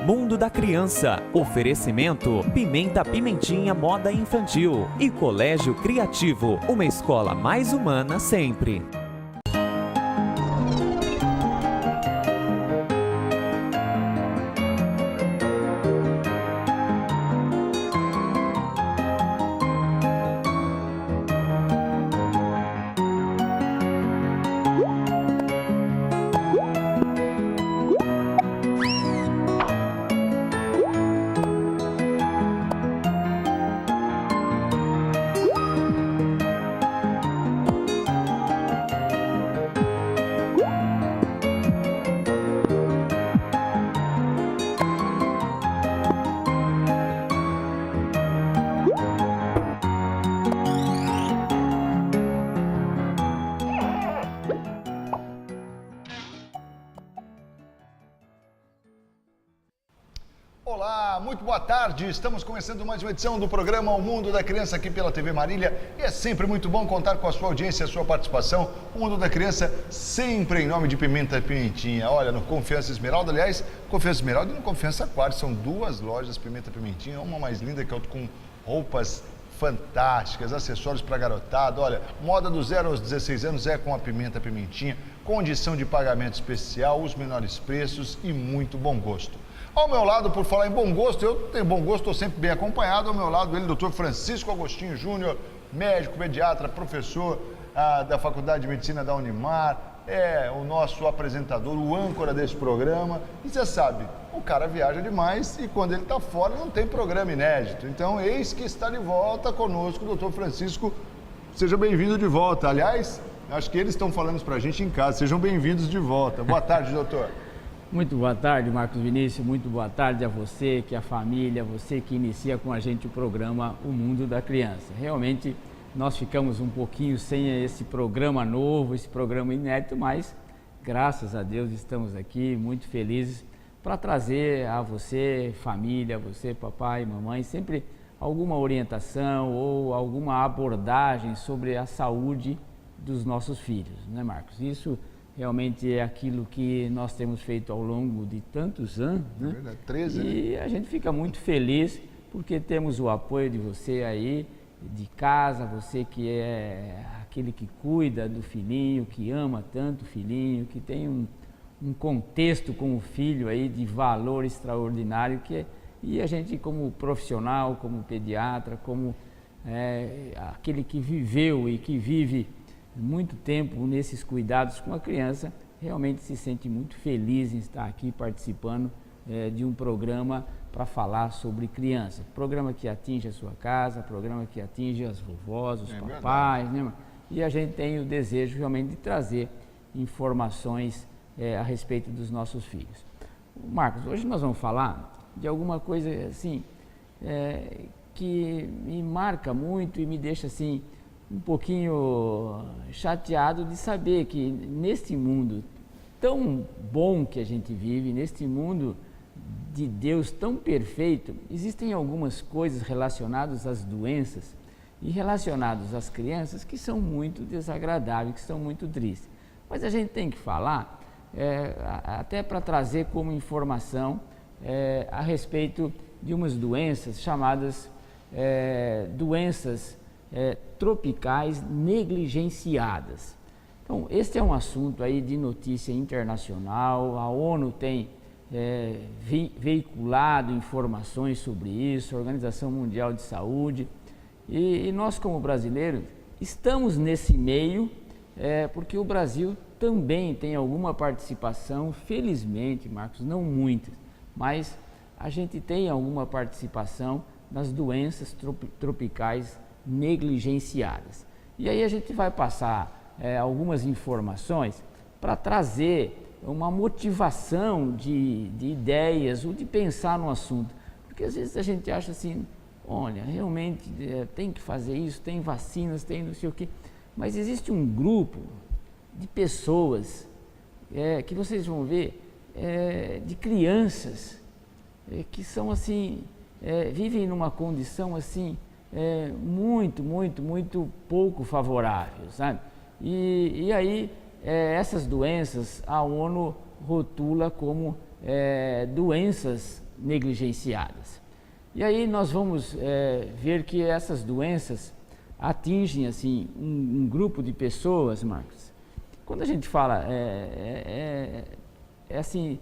Mundo da Criança. Oferecimento Pimenta Pimentinha Moda Infantil e Colégio Criativo, uma escola mais humana sempre. Olá, muito boa tarde. Estamos começando mais uma edição do programa O Mundo da Criança aqui pela TV Marília. E é sempre muito bom contar com a sua audiência e a sua participação. O Mundo da Criança sempre em nome de Pimenta e Pimentinha. Olha, no Confiança Esmeralda, aliás, Confiança Esmeralda e no Confiança Aquário. São duas lojas Pimenta e Pimentinha, uma mais linda que a outra, com roupas fantásticas, acessórios para garotada. Olha, moda do 0 aos 16 anos é com a Pimenta Pimentinha, condição de pagamento especial, os menores preços e muito bom gosto. Ao meu lado, por falar em bom gosto, eu tenho bom gosto, estou sempre bem acompanhado. Ao meu lado, ele, Dr. Francisco Agostinho Júnior, médico, pediatra, professor da Faculdade de Medicina da Unimar, é o nosso apresentador, o âncora desse programa. E você sabe, o cara viaja demais e quando ele está fora não tem programa inédito. Então, eis que está de volta conosco o Dr. Francisco. Seja bem-vindo de volta. Aliás, acho que eles estão falando isso para a gente em casa. Sejam bem-vindos de volta. Boa tarde, doutor. Muito boa tarde, Marcos Vinícius, muito boa tarde a você, que é a família, você que inicia com a gente o programa O Mundo da Criança. Realmente, nós ficamos um pouquinho sem esse programa novo, esse programa inédito, mas, graças a Deus, estamos aqui muito felizes para trazer a você, família, você, papai, mamãe, sempre alguma orientação ou alguma abordagem sobre a saúde dos nossos filhos, né, Marcos? Isso realmente é aquilo que nós temos feito ao longo de tantos anos, né? Verdade, 13, e né? A gente fica muito feliz porque temos o apoio de você aí, de casa, você que é aquele que cuida do filhinho, que ama tanto o filhinho, que tem um contexto com o filho aí de valor extraordinário, e a gente como profissional, como pediatra, como aquele que viveu e que vive muito tempo nesses cuidados com a criança, realmente se sente muito feliz em estar aqui participando de um programa para falar sobre criança. Programa que atinge a sua casa, programa que atinge as vovós, os papais, né? E a gente tem o desejo realmente de trazer informações a respeito dos nossos filhos. Marcos, hoje nós vamos falar de alguma coisa assim que me marca muito e me deixa assim um pouquinho chateado de saber que neste mundo tão bom que a gente vive, neste mundo de Deus tão perfeito, existem algumas coisas relacionadas às doenças e relacionadas às crianças que são muito desagradáveis, que são muito tristes. Mas a gente tem que falar, até para trazer como informação a respeito de umas doenças chamadas doenças tropicais negligenciadas. Então, este é um assunto aí de notícia internacional, a ONU tem veiculado informações sobre isso, a Organização Mundial de Saúde, e nós como brasileiros estamos nesse meio, porque o Brasil também tem alguma participação, felizmente, Marcos, não muitas, mas a gente tem alguma participação nas doenças tropicais negligenciadas. E aí a gente vai passar algumas informações para trazer uma motivação de ideias ou de pensar no assunto. Porque às vezes a gente acha assim, olha, realmente tem que fazer isso, tem vacinas, tem não sei o quê. Mas existe um grupo de pessoas que vocês vão ver, de crianças que são assim, vivem numa condição assim, muito pouco favorável, sabe? E aí essas doenças a ONU rotula como doenças negligenciadas. E aí nós vamos ver que essas doenças atingem assim um grupo de pessoas, Marcos. Quando a gente fala assim,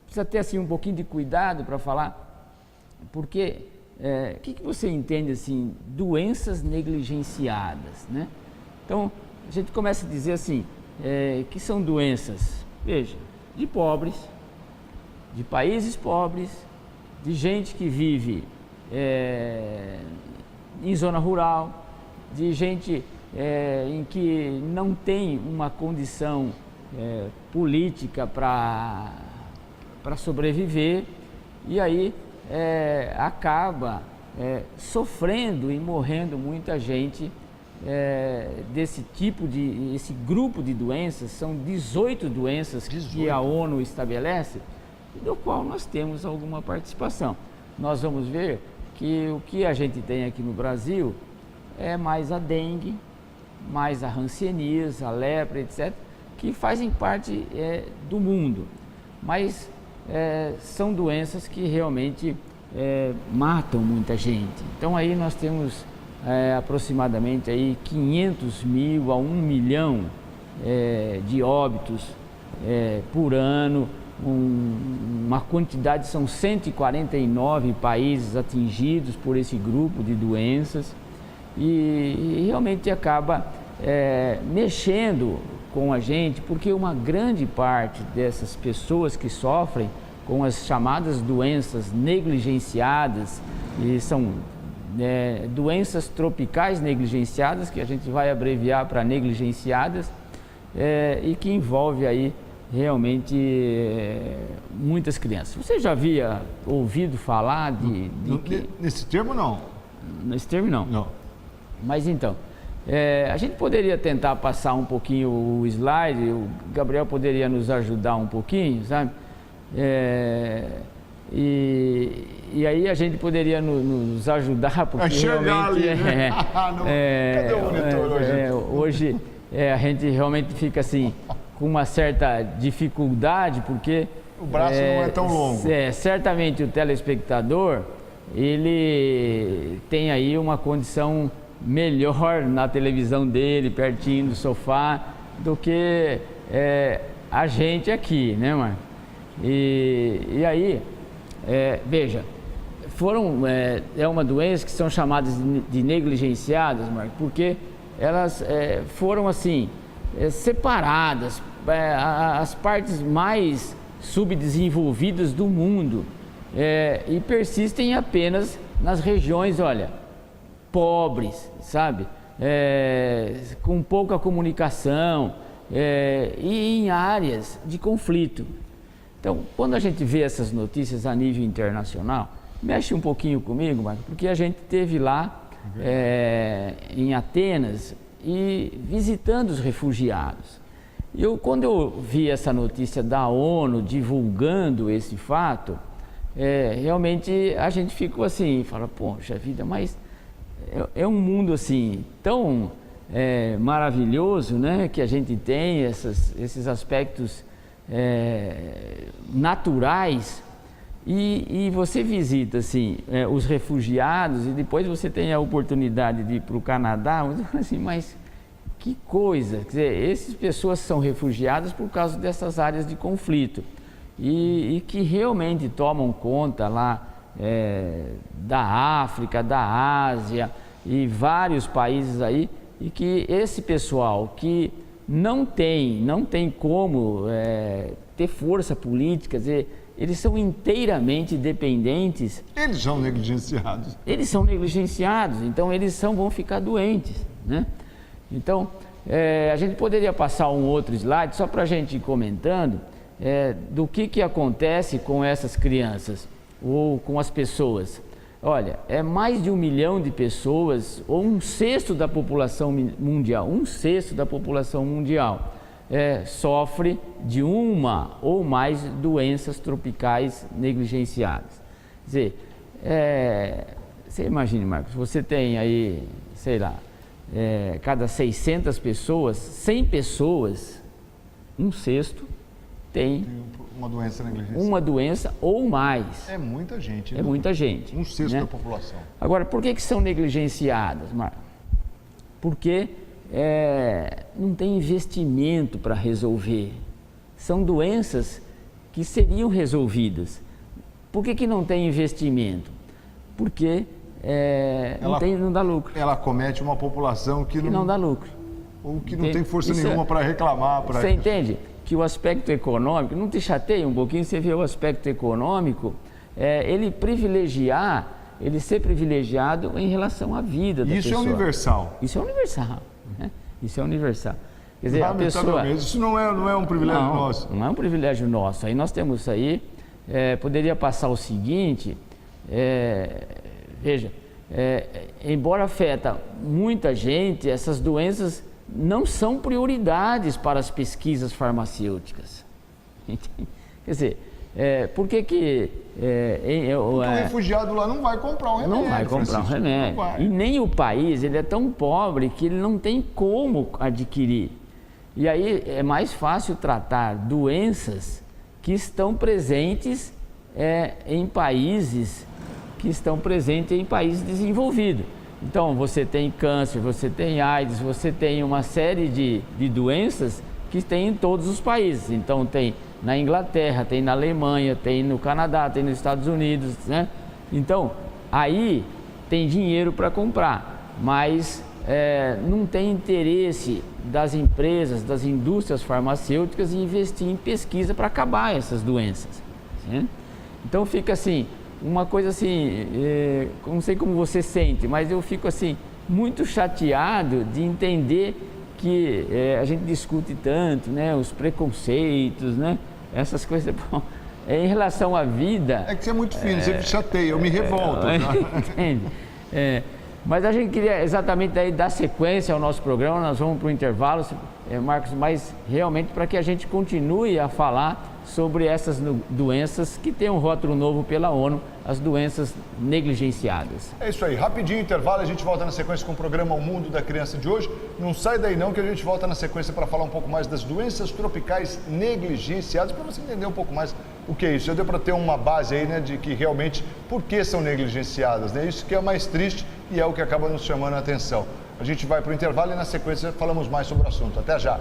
precisa ter assim um pouquinho de cuidado para falar, porque o que você entende assim, doenças negligenciadas, né? Então a gente começa a dizer assim, que são doenças, veja, de pobres, de países pobres, de gente que vive em zona rural, de gente em que não tem uma condição política para sobreviver, e aí acaba sofrendo e morrendo muita gente desse tipo esse grupo de doenças. São 18 doenças que a ONU estabelece, do qual nós temos alguma participação. Nós vamos ver que o que a gente tem aqui no Brasil é mais a dengue, mais a hanseníase, a lepra, etc., que fazem parte do mundo, mas são doenças que realmente matam muita gente. Então aí nós temos aproximadamente aí 500 mil a 1 milhão de óbitos por ano. Uma quantidade, são 149 países atingidos por esse grupo de doenças, e realmente acaba mexendo com a gente, porque uma grande parte dessas pessoas que sofrem com as chamadas doenças negligenciadas, e são doenças tropicais negligenciadas, que a gente vai abreviar para negligenciadas, e que envolve aí realmente muitas crianças. Você já havia ouvido falar nesse termo, não? Nesse termo, não. Não. Mas então, a gente poderia tentar passar um pouquinho o slide, o Gabriel poderia nos ajudar um pouquinho, sabe? E aí a gente poderia nos ajudar, porque realmente cadê o monitor hoje a gente realmente fica assim com uma certa dificuldade, porque o braço não é tão longo. Certamente o telespectador, ele tem aí uma condição melhor na televisão dele, pertinho do sofá, do que a gente aqui, né, Marco? E aí, veja, é uma doença que são chamadas de negligenciadas, Marco, porque elas foram assim separadas, as partes mais subdesenvolvidas do mundo, e persistem apenas nas regiões, olha, pobres, sabe, com pouca comunicação, e em áreas de conflito. Então, quando a gente vê essas notícias a nível internacional, mexe um pouquinho comigo, Marco, porque a gente esteve lá em Atenas e visitando os refugiados. Quando eu vi essa notícia da ONU divulgando esse fato, realmente a gente ficou assim, fala, poxa vida, mas é um mundo assim tão maravilhoso, né, que a gente tem esses aspectos naturais, e você visita assim os refugiados, e depois você tem a oportunidade de ir para o Canadá, assim, mas que coisa, quer dizer, essas pessoas são refugiadas por causa dessas áreas de conflito, e que realmente tomam conta lá da África, da Ásia e vários países aí, e que esse pessoal que não tem como ter força política, quer dizer, eles são inteiramente dependentes. Eles são negligenciados. Eles são negligenciados, então eles vão ficar doentes, né? Então, a gente poderia passar um outro slide só para a gente ir comentando do que acontece com essas crianças ou com as pessoas. Olha, mais de 1 milhão de pessoas, ou 1/6 da população mundial, 1/6 da população mundial sofre de uma ou mais doenças tropicais negligenciadas. Quer dizer, você imagine, Marcos, você tem aí, sei lá, cada 600 pessoas, 100 pessoas, 1/6 tem uma doença negligenciada. Uma doença ou mais. É muita gente, né? É muita gente. 1/6 né? da população. Agora, por que são negligenciadas, Marco? Porque não tem investimento para resolver. São doenças que seriam resolvidas. Por que não tem investimento? Porque não dá lucro. Ela comete uma população que não dá lucro. Ou que não tem força nenhuma para reclamar. Você entende que o aspecto econômico, não te chateia um pouquinho, você vê o aspecto econômico, ele ser privilegiado em relação à vida da pessoa. Isso é universal. Isso é universal. Né? Isso é universal. Quer dizer, a pessoa... Isso não é um privilégio nosso. Não é um privilégio nosso. Aí nós temos aí, poderia passar o seguinte, veja, embora afeta muita gente, essas doenças não são prioridades para as pesquisas farmacêuticas. Quer dizer, por que que... Porque o refugiado lá não vai comprar um remédio. Não vai comprar um remédio. E nem o país, ele é tão pobre que ele não tem como adquirir. E aí é mais fácil tratar doenças que estão presentes em países desenvolvidos. Então, você tem câncer, você tem AIDS, você tem uma série de doenças que tem em todos os países. Então, tem na Inglaterra, tem na Alemanha, tem no Canadá, tem nos Estados Unidos, né? Então, aí tem dinheiro para comprar, mas não tem interesse das empresas, das indústrias farmacêuticas em investir em pesquisa para acabar essas doenças. Né? Então, fica assim... Uma coisa assim, não sei como você sente, mas eu fico assim, muito chateado de entender que a gente discute tanto, né, os preconceitos, né, essas coisas. Bom, em relação à vida... É que você é muito fino, você me chateia, eu me revolto. Entende? Mas a gente queria exatamente daí dar sequência ao nosso programa, nós vamos para o intervalo, Marcos, mas realmente para que a gente continue a falar sobre essas doenças que tem um rótulo novo pela ONU, as doenças negligenciadas. É isso aí, rapidinho intervalo, a gente volta na sequência com o programa O Mundo da Criança de hoje. Não sai daí não, que a gente volta na sequência para falar um pouco mais das doenças tropicais negligenciadas, para você entender um pouco mais o que é isso. Já deu para ter uma base aí, né, de que realmente por que são negligenciadas, né? Isso que é mais triste e é o que acaba nos chamando a atenção. A gente vai para o intervalo e na sequência falamos mais sobre o assunto. Até já!